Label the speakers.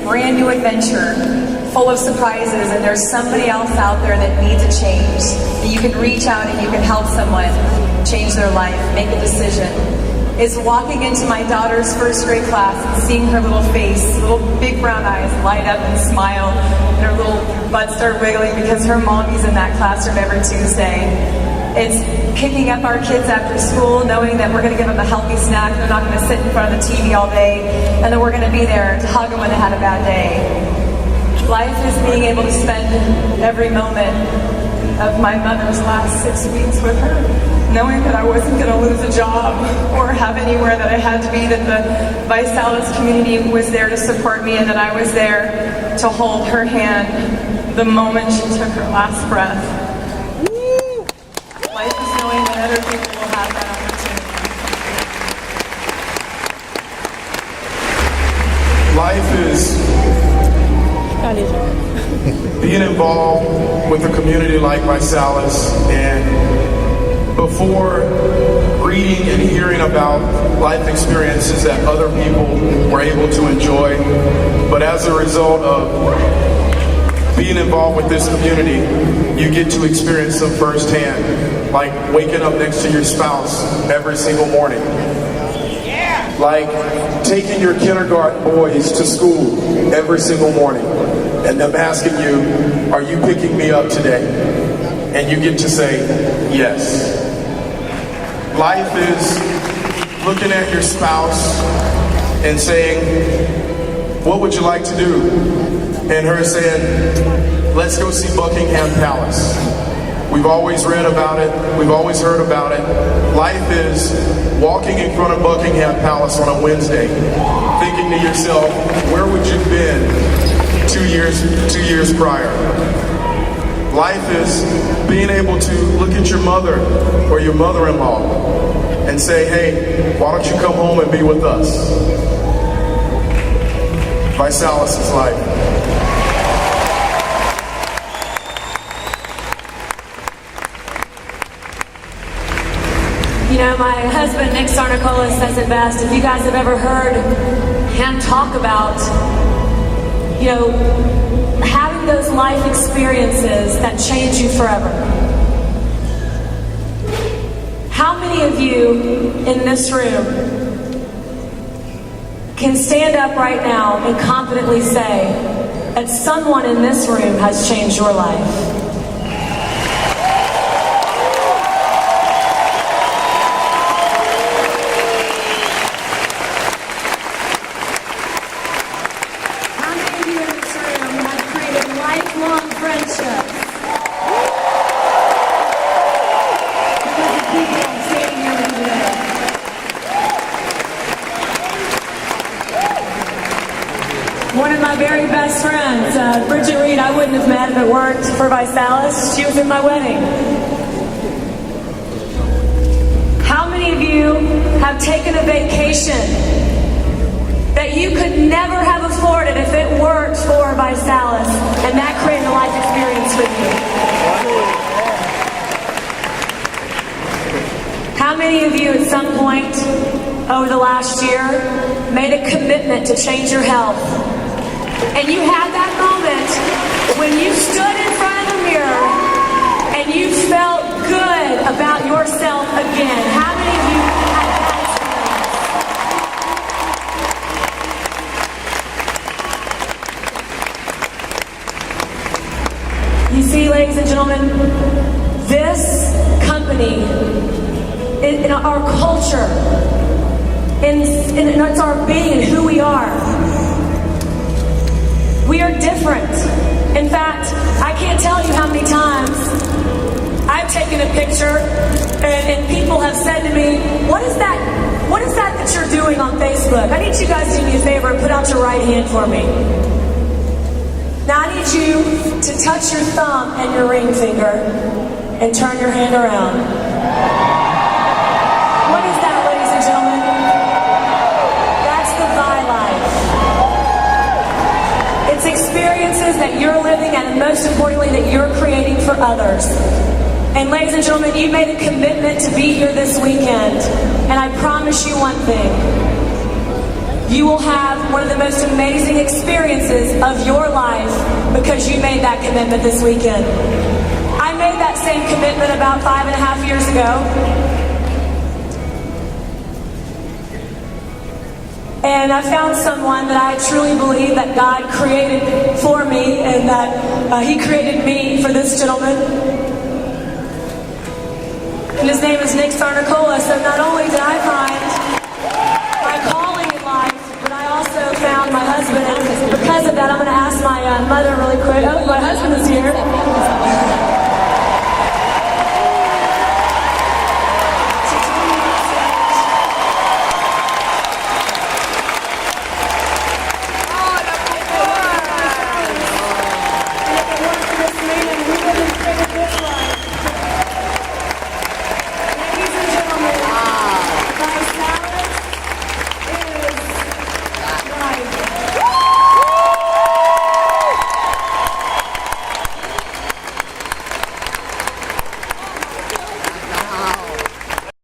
Speaker 1: brand new adventure full of surprises, and there's somebody else out there that needs a change. And you can reach out and you can help someone change their life, make a decision. Is walking into my daughter's first grade class and seeing her little face, little big brown eyes light up and smile, and her little butt start wiggling because her mommy's in that classroom every Tuesday. It's picking up our kids after school, knowing that we're going to give them a healthy snack, they're not going to sit in front of the TV all day, and that we're going to be there to hug them when they had a bad day. Life is being able to spend every moment of my mother's last 6 weeks with her, knowing that I wasn't going to lose a job or have anywhere that I had to be, that the Visalis community was there to support me, and that I was there to hold her hand the moment she took her last breath. Life is knowing that other people will have that opportunity.
Speaker 2: Life is being involved with a community like Visalis, and before reading and hearing about life experiences that other people were able to enjoy, but as a result of being involved with this community, you get to experience them firsthand, like waking up next to your spouse every single morning, like taking your kindergarten boys to school every single morning and them asking you, are you picking me up today? And you get to say, yes. Life is looking at your spouse and saying, what would you like to do? And her saying, let's go see Buckingham Palace. We've always read about it. We've always heard about it. Life is walking in front of Buckingham Palace on a Wednesday, thinking to yourself, where would you have been 2 years prior? Life is being able to look at your mother or your mother-in-law and say, hey, why don't you come home and be with us? Visalis is life.
Speaker 3: You know, my husband, Nick Sarnicola, says it best. If you guys have ever heard him talk about, you know, having those life experiences that change you forever. How many of you in this room can stand up right now and confidently say that someone in this room has changed your life? I wouldn't have met if it weren't for Visalis. She was at my wedding. How many of you have taken a vacation that you could never have afforded if it weren't for Visalis, and that created a life experience with you? How many of you at some point over the last year made a commitment to change your health? And you had that moment when you stood in front of the mirror and you felt good about yourself again. How many of you had that experience? You see, ladies and gentlemen, this company, in our culture, in it's our being and who we are. We are different. In fact, I can't tell you how many times I've taken a picture and people have said to me, what is that you're doing on Facebook? I need you guys to do me a favor and put out your right hand for me. Now I need you to touch your thumb and your ring finger and turn your hand around. What is that, ladies and gentlemen? That's the vilife. It's experiences that you're living and most importantly that you're creating for others. And ladies and gentlemen, you made a commitment to be here this weekend. And I promise you one thing. You will have one of the most amazing experiences experiences of your life because you made that commitment this weekend. I made that same commitment about 5.5 years ago. And I found someone that I truly believe that God created for me, and that He created me for this gentleman. And his name is Nick Sarnicola. So not only did I find my calling in life, but I also found my husband. And because of that, I'm going to ask my mother really quick. Oh, my husband is here.